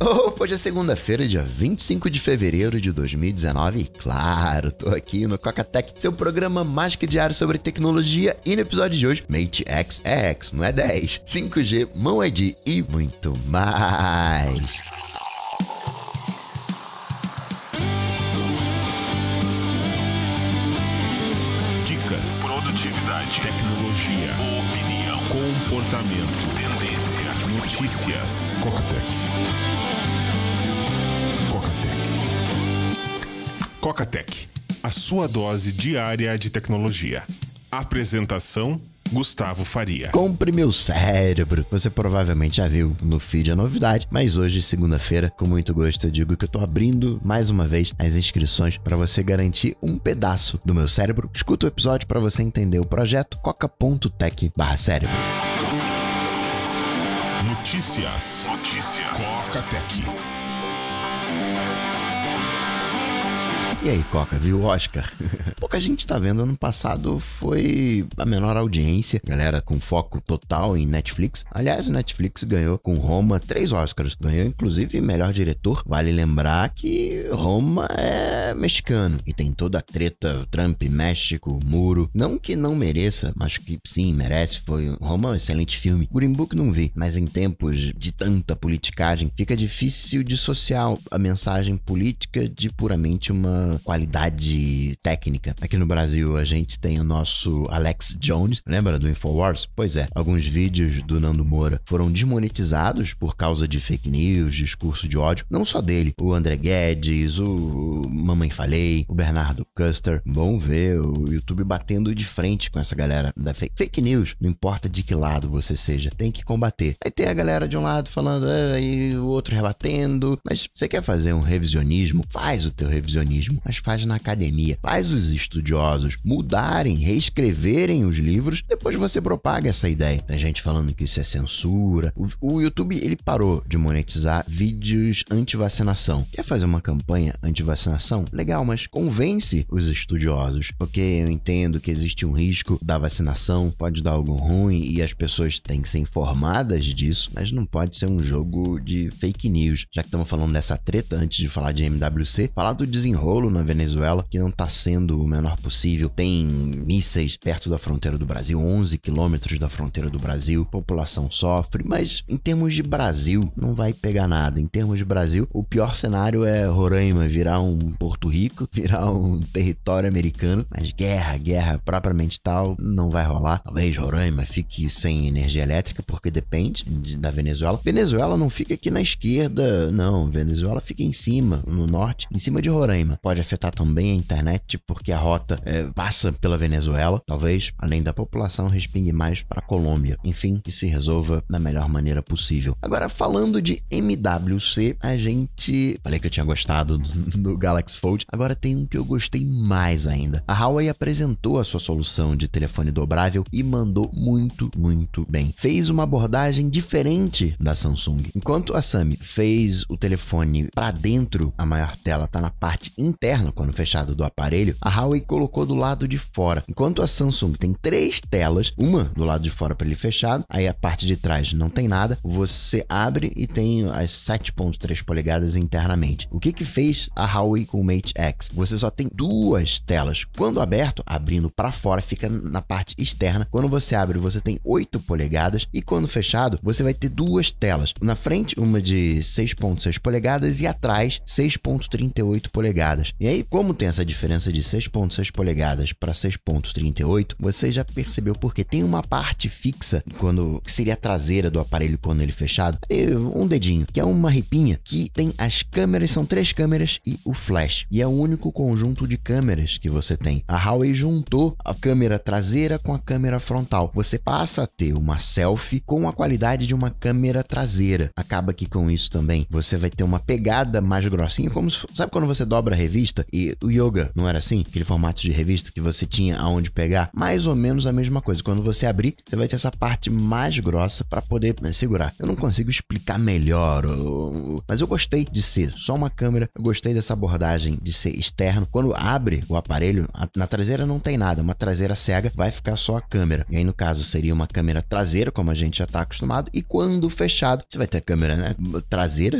Opa, hoje é segunda-feira, dia 25 de fevereiro de 2019 e claro, tô aqui no Cocatec, seu programa mágico diário sobre tecnologia e no episódio de hoje, Mate X é X, não é 10, 5G, Mão ID e muito mais. Dicas, produtividade, tecnologia, opinião, comportamento, tendência, notícias. Cocatec. Cocatec, a sua dose diária de tecnologia. Apresentação: Gustavo Faria. Compre meu cérebro. Você provavelmente já viu no feed a novidade, mas hoje, segunda-feira, com muito gosto, eu digo que eu tô abrindo mais uma vez as inscrições para você garantir um pedaço do meu cérebro. Escuta o episódio para você entender o projeto coca.tech/cérebro. Notícias. Cocatec. E aí, Coca, viu o Oscar? Pouca gente tá vendo, ano passado foi a menor audiência, galera com foco total em Netflix. Aliás, o Netflix ganhou com Roma 3 Oscars, ganhou inclusive melhor diretor. Vale lembrar que Roma é mexicano e tem toda a treta Trump, México, muro. Não que não mereça, mas que sim, merece. Roma é um excelente filme. Green Book não vi, mas em tempos de tanta politicagem, fica difícil dissociar a mensagem política de puramente uma qualidade técnica. Aqui no Brasil a gente tem o nosso Alex Jones, lembra do Infowars? Pois é, alguns vídeos do Nando Moura foram desmonetizados por causa de fake news, discurso de ódio, não só dele, o André Guedes, o Mamãe Falei, o Bernardo Custer. Bom ver o YouTube batendo de frente com essa galera da fake news, não importa de que lado você seja, tem que combater. Aí tem a galera de um lado falando, e o outro rebatendo, mas você quer fazer um revisionismo? Faz o teu revisionismo, mas faz na academia, faz os estudiosos mudarem, reescreverem os livros, depois você propaga essa ideia. Tem gente falando que isso é censura. O YouTube, ele parou de monetizar vídeos anti-vacinação. Quer fazer uma campanha anti-vacinação? Legal, mas convence os estudiosos, porque eu entendo que existe um risco da vacinação, pode dar algo ruim e as pessoas têm que ser informadas disso, mas não pode ser um jogo de fake news. Já que estamos falando dessa treta, antes de falar de MWC, falar do desenrolo na Venezuela, que não está sendo o menor possível. Tem mísseis perto da fronteira do Brasil, 11 quilômetros da fronteira do Brasil, população sofre, mas em termos de Brasil, não vai pegar nada. Em termos de Brasil, o pior cenário é Roraima virar um Porto Rico, virar um território americano, mas guerra propriamente tal, não vai rolar. Talvez Roraima fique sem energia elétrica, porque depende da Venezuela. Venezuela não fica aqui na esquerda, não. Venezuela fica em cima, no norte, em cima de Roraima. Pode afetar também a internet, porque a rota passa pela Venezuela. Talvez, além da população, respingue mais para a Colômbia. Enfim, que se resolva da melhor maneira possível. Agora, falando de MWC, falei que eu tinha gostado do Galaxy Fold, agora tem um que eu gostei mais ainda. A Huawei apresentou a sua solução de telefone dobrável e mandou muito bem. Fez uma abordagem diferente da Samsung. Enquanto a Sami fez o telefone para dentro, a maior tela tá na parte interna, quando fechado do aparelho, a Huawei colocou do lado de fora. Enquanto a Samsung tem 3 telas, uma do lado de fora para ele fechado, aí a parte de trás não tem nada, você abre e tem as 7.3 polegadas internamente. O que fez a Huawei com o Mate X? Você só tem 2 telas. Quando aberto, abrindo para fora, fica na parte externa. Quando você abre, você tem 8 polegadas e quando fechado, você vai ter 2 telas. Na frente, uma de 6.6 polegadas e atrás, 6.38 polegadas. E aí, como tem essa diferença de 6.6 polegadas para 6.38, você já percebeu porque tem uma parte fixa, que seria a traseira do aparelho quando ele fechado, um dedinho, que é uma ripinha, que tem as câmeras, são 3 câmeras e o flash. E é o único conjunto de câmeras que você tem. A Huawei juntou a câmera traseira com a câmera frontal. Você passa a ter uma selfie com a qualidade de uma câmera traseira. Acaba que com isso também você vai ter uma pegada mais grossinha, sabe quando você dobra a revista revista. E o Yoga, não era assim? Aquele formato de revista que você tinha aonde pegar? Mais ou menos a mesma coisa. Quando você abrir, você vai ter essa parte mais grossa para poder segurar. Eu não consigo explicar melhor, mas eu gostei de ser só uma câmera. Eu gostei dessa abordagem de ser externo. Quando abre o aparelho, na traseira não tem nada. Uma traseira cega, vai ficar só a câmera. E aí, no caso, seria uma câmera traseira, como a gente já tá acostumado. E quando fechado, você vai ter a câmera, né, traseira,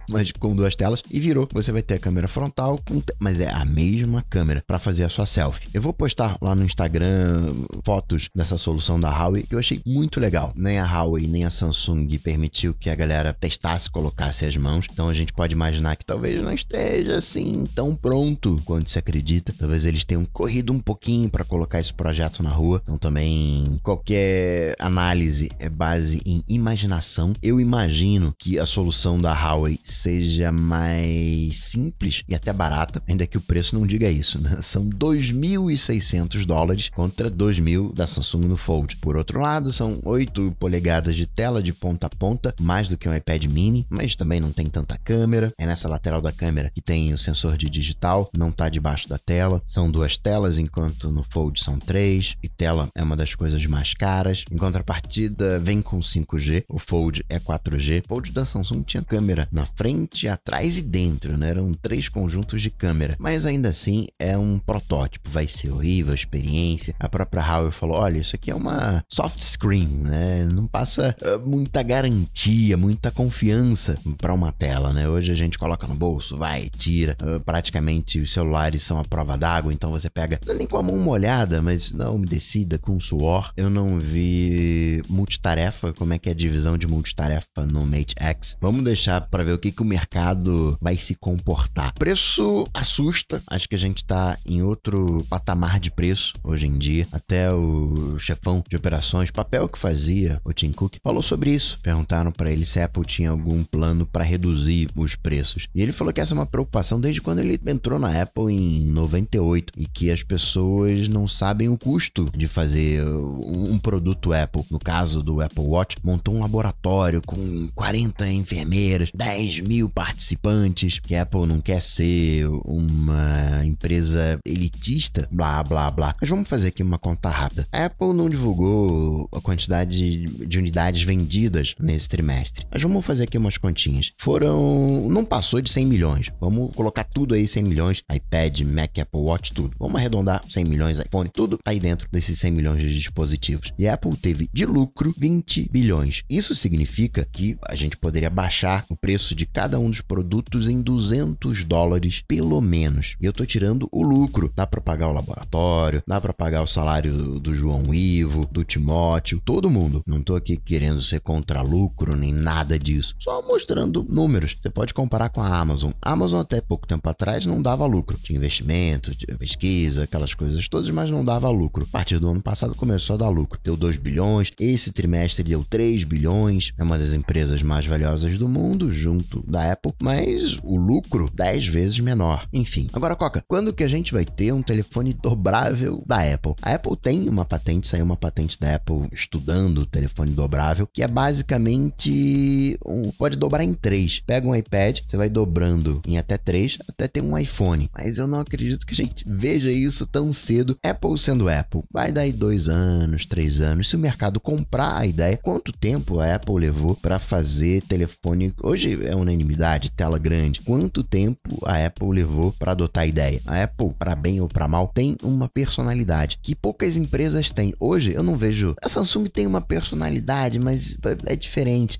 mas com duas telas. E virou, você vai ter a câmera frontal, mas é a mesma câmera para fazer a sua selfie. Eu vou postar lá no Instagram fotos dessa solução da Huawei que eu achei muito legal. Nem a Huawei nem a Samsung permitiu que a galera testasse, colocasse as mãos. Então a gente pode imaginar que talvez não esteja assim tão pronto quanto se acredita. Talvez eles tenham corrido um pouquinho para colocar esse projeto na rua. Então também qualquer análise é base em imaginação. Eu imagino que a solução da Huawei seja mais simples e até barata, ainda que o preço não diga isso, né? São $2.600 contra $2.000 da Samsung no Fold. Por outro lado, são 8 polegadas de tela de ponta a ponta, mais do que um iPad mini, mas também não tem tanta câmera. É nessa lateral da câmera que tem o sensor de digital, não tá debaixo da tela. São 2 telas, enquanto no Fold são 3, e tela é uma das coisas mais caras. Em contrapartida, vem com 5G, o Fold é 4G. O Fold da Samsung tinha câmera na frente, atrás e dentro, né? Eram 3 conjuntos de câmera, mas ainda assim é um protótipo, vai ser horrível a experiência. A própria Huawei falou, olha, isso aqui é uma soft screen, né? Não passa muita garantia, muita confiança para uma tela, né? Hoje a gente coloca no bolso, vai, tira. Praticamente os celulares são a prova d'água, então você pega, não é nem com a mão molhada, mas na umedecida, com suor. Eu não vi multitarefa, como é que é a divisão de multitarefa no Mate X. Vamos deixar para ver o que o mercado vai se comportar. Preço assusta, acho que a gente tá em outro patamar de preço hoje em dia. Até o chefão de operações, papel que fazia, o Tim Cook, falou sobre isso. Perguntaram para ele se a Apple tinha algum plano para reduzir os preços. E ele falou que essa é uma preocupação desde quando ele entrou na Apple em 98 e que as pessoas não sabem o custo de fazer um produto Apple. No caso do Apple Watch, montou um laboratório com 40 enfermeiras, 10.000 participantes, que a Apple não quer ser uma empresa elitista, blá, blá, blá. Mas vamos fazer aqui uma conta rápida. A Apple não divulgou a quantidade de unidades vendidas nesse trimestre. Mas vamos fazer aqui umas continhas. Não passou de 100 milhões. Vamos colocar tudo aí, 100 milhões. iPad, Mac, Apple Watch, tudo. Vamos arredondar 100 milhões, iPhone, tudo tá aí dentro desses 100 milhões de dispositivos. E a Apple teve de lucro 20 bilhões. Isso significa que a gente poderia baixar o preço de cada um dos produtos em $200 pelo menos. E eu tô tirando o lucro. Dá para pagar o laboratório, dá para pagar o salário do João Ivo, do Timóteo, todo mundo. Não tô aqui querendo ser contra lucro nem nada disso. Só mostrando números. Você pode comparar com a Amazon. A Amazon até pouco tempo atrás não dava lucro. Tinha investimento, tinha pesquisa, aquelas coisas todas, mas não dava lucro. A partir do ano passado começou a dar lucro. Deu 2 bilhões. Esse trimestre deu 3 bilhões. É uma das empresas mais valiosas do mundo, junto da Apple, mas o lucro 10 vezes menor. Enfim. Agora, Coca, quando que a gente vai ter um telefone dobrável da Apple? A Apple tem uma patente, saiu uma patente da Apple estudando o telefone dobrável, que é basicamente pode dobrar em 3. Pega um iPad, você vai dobrando em até 3, até ter um iPhone. Mas eu não acredito que a gente veja isso tão cedo. Apple sendo Apple, vai dar aí 2 anos, 3 anos. Se o mercado comprar a ideia, quanto tempo a Apple levou para fazer telefone? Hoje é unanimidade, tela grande. Quanto tempo a Apple levou para adotar a ideia? A Apple, para bem ou para mal, tem uma personalidade que poucas empresas têm. Hoje eu não vejo. A Samsung tem uma personalidade, mas é diferente.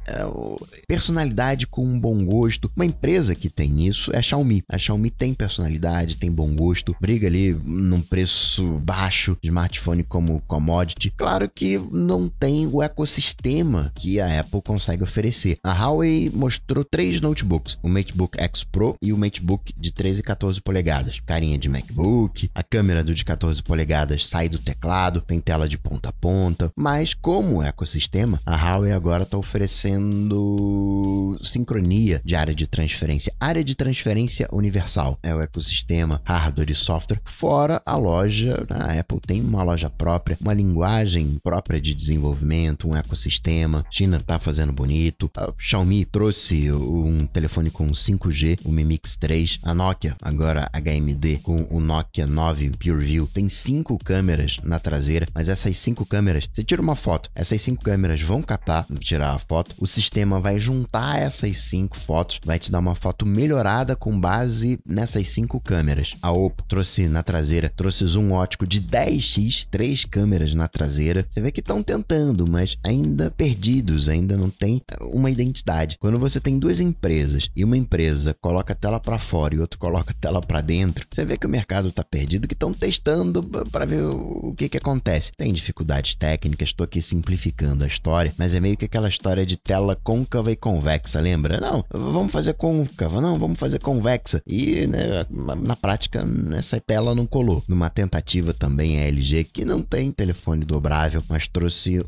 Personalidade com um bom gosto. Uma empresa que tem isso é a Xiaomi. A Xiaomi tem personalidade, tem bom gosto, briga ali num preço baixo, smartphone como commodity. Claro que não tem o ecossistema que a Apple consegue oferecer. A Huawei mostrou 3 notebooks, o MateBook X Pro e o MateBook de 13 e 14 polegadas. Carinha de MacBook, a câmera do de 14 polegadas sai do teclado, tem tela de ponta a ponta, mas como ecossistema, a Huawei agora está oferecendo sincronia de área de transferência. Área de transferência universal é o ecossistema hardware e software, fora a loja. A Apple tem uma loja própria, uma linguagem própria de desenvolvimento, um ecossistema. China tá fazendo bonito. A Xiaomi trouxe um telefone com 5G, o Mi Mix 3, 6, a Nokia, agora HMD, com o Nokia 9 PureView, tem 5 câmeras na traseira, mas essas 5 câmeras, você tira uma foto, essas 5 câmeras vão captar, tirar a foto, o sistema vai juntar essas 5 fotos, vai te dar uma foto melhorada com base nessas 5 câmeras. A Oppo trouxe na traseira, trouxe zoom ótico de 10x, 3 câmeras na traseira. Você vê que estão tentando, mas ainda perdidos, ainda não tem uma identidade. Quando você tem duas empresas e uma empresa coloca a tela para fora e outra coloca a tela para dentro, você vê que o mercado está perdido, que estão testando para ver o que acontece. Tem dificuldades técnicas, estou aqui simplificando a história, mas é meio que aquela história de tela côncava e convexa, lembra? Não, vamos fazer côncava, não, vamos fazer convexa. E né, na prática, essa tela não colou. Numa tentativa também a LG, que não tem telefone dobrável, mas trouxe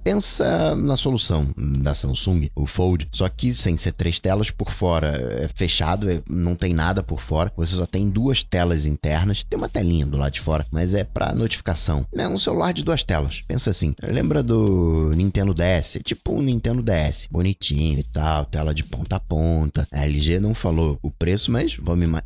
pensa na solução da Samsung, o Fold, só que sem ser 3 telas por fora, é fechado, não tem nada por fora, você só tem 2 telas internas, tem uma telinha do lado de fora, mas é para notificação. É um celular de 2 telas, pensa assim, lembra do Nintendo DS? Tipo um Nintendo DS, bonitinho e tal, tela de ponta a ponta. A LG não falou o preço, mas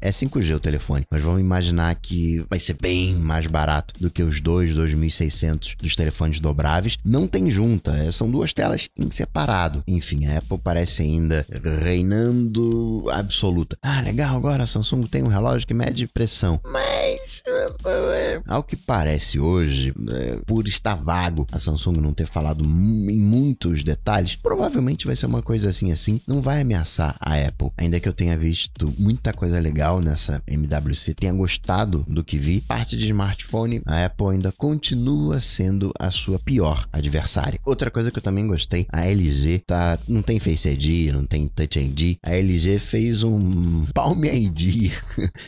é 5G o telefone, mas vamos imaginar que vai ser bem mais barato do que os 2.600 dos telefones dobráveis. Não tem junta, são 2 telas em separado. Enfim, a Apple parece ainda reinando absoluta. Ah, legal, agora a Samsung tem um relógio que mede pressão, mas ao que parece hoje, por estar vago, a Samsung não ter falado em muitos detalhes, provavelmente vai ser uma coisa assim, não vai ameaçar a Apple. Ainda que eu tenha visto muita coisa legal nessa MWC, tenha gostado do que vi, parte de smartphone, a Apple ainda continua sendo a sua pior adversária. Outra coisa que eu também gostei, a LG não tem Face ID, não tem Touch ID, a LG fez um Palm ID,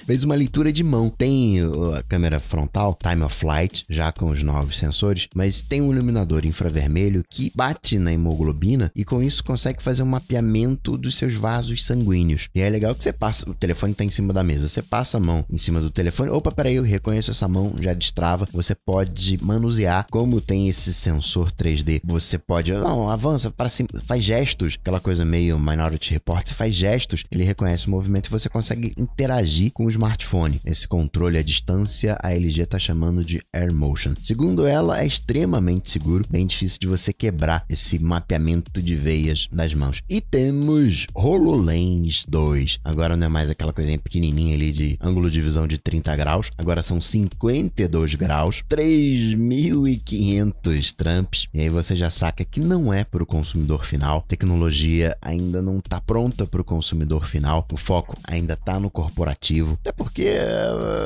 fez uma leitura de mão. Tem a câmera frontal, Time of Flight, já com os novos sensores, mas tem um iluminador infravermelho que bate na hemoglobina e com isso consegue fazer um mapeamento dos seus vasos sanguíneos. E é legal que você passa, o telefone tá em cima da mesa, você passa a mão em cima do telefone, opa, peraí, eu reconheço essa mão, já destrava, você pode manusear, como tem esse sensor 3D, você pode, avança para cima, faz gestos, aquela coisa meio Minority Report, você faz gestos, ele reconhece o movimento e você consegue interagir com o smartphone. Esse controle à distância, a LG tá chamando de Air Motion. Segundo ela, é extremamente seguro, bem difícil de você quebrar esse mapeamento de veias das mãos. E temos HoloLens 2. Agora não é mais aquela coisinha pequenininha ali de ângulo de visão de 30 graus, agora são 52 graus, 3.500 tramps, e aí você já saca que não é para o consumidor final. A tecnologia ainda não está pronta para o consumidor final, o foco ainda está no corporativo, até porque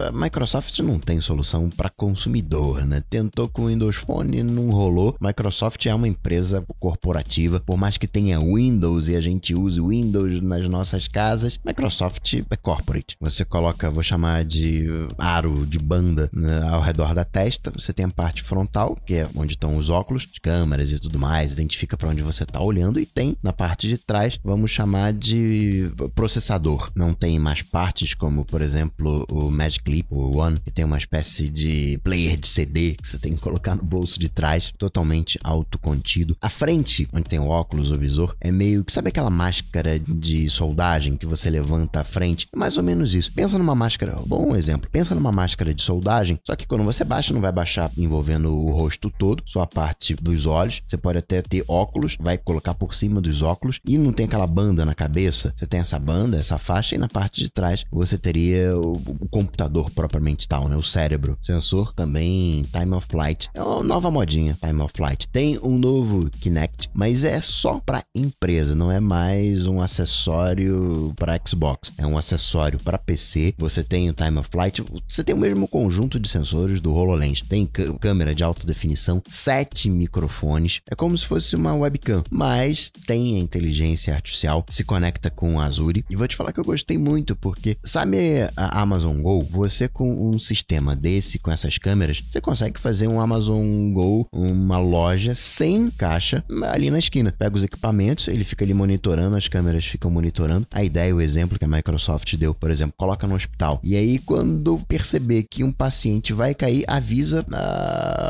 a Microsoft não tem solução para consumidor, né? Tentou com o Windows Phone, não rolou. Microsoft é uma empresa corporativa, por mais que tenha Windows e a gente use Windows nas nossas casas, Microsoft é corporate. Você coloca, vou chamar de aro de banda, né, ao redor da testa, você tem a parte frontal, que é onde estão os óculos, de câmeras e tudo mais, identifica para onde você está olhando, e tem na parte de trás, vamos chamar de processador. Não tem mais partes como, por exemplo, o Magic Leap, o One, que tem uma espécie de player de CD que você tem que colocar no bolso de trás, totalmente autocontido. A frente, onde tem o óculos, o visor, é meio que, sabe aquela máscara de soldagem que você levanta a frente? É mais ou menos isso. Pensa numa máscara, bom exemplo, pensa numa máscara de soldagem, só que quando você baixa, não vai baixar envolvendo o rosto todo, só a parte dos olhos. Você pode até ter óculos, vai colocar por cima dos óculos, e não tem aquela banda na cabeça. Você tem essa banda, essa faixa, e na parte de trás você teria o computador propriamente tal, né? O cérebro. Sensor também, Time of Flight. É uma nova modinha, Time of Flight. Tem um novo Kinect, mas é só para empresa, não é mais um acessório para Xbox. É um acessório para PC. Você tem o Time of Flight, você tem o mesmo conjunto de sensores do HoloLens. Tem câmera de alta definição, 7 microfones. É como se fosse uma webcam, mas tem a inteligência artificial, se conecta com a Azure. E vou te falar que eu gostei muito, porque sabe a Amazon Go? Você com um sistema sistema desse, com essas câmeras, você consegue fazer um Amazon Go, uma loja sem caixa ali na esquina. Pega os equipamentos, ele fica ali monitorando, as câmeras ficam monitorando. A ideia, o exemplo que a Microsoft deu, por exemplo, coloca no hospital. E aí, quando perceber que um paciente vai cair, avisa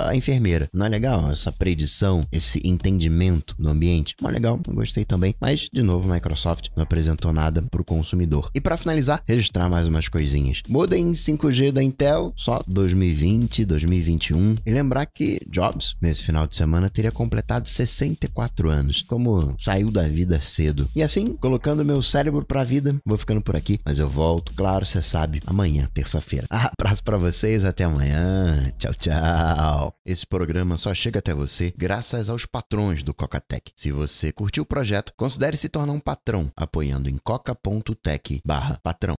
a enfermeira. Não é legal essa predição, esse entendimento do ambiente? Não é legal, eu gostei também. Mas, de novo, a Microsoft não apresentou nada para o consumidor. E para finalizar, registrar mais umas coisinhas. Modem 5G da Intel, só 2020, 2021. E lembrar que Jobs, nesse final de semana, teria completado 64 anos. Como saiu da vida cedo. E assim, colocando meu cérebro pra vida, vou ficando por aqui. Mas eu volto, claro, você sabe, amanhã, terça-feira. Abraço pra vocês, até amanhã. Tchau, tchau. Esse programa só chega até você graças aos patrões do Coca-Tech. Se você curtiu o projeto, considere se tornar um patrão, apoiando em coca.tech/patrão.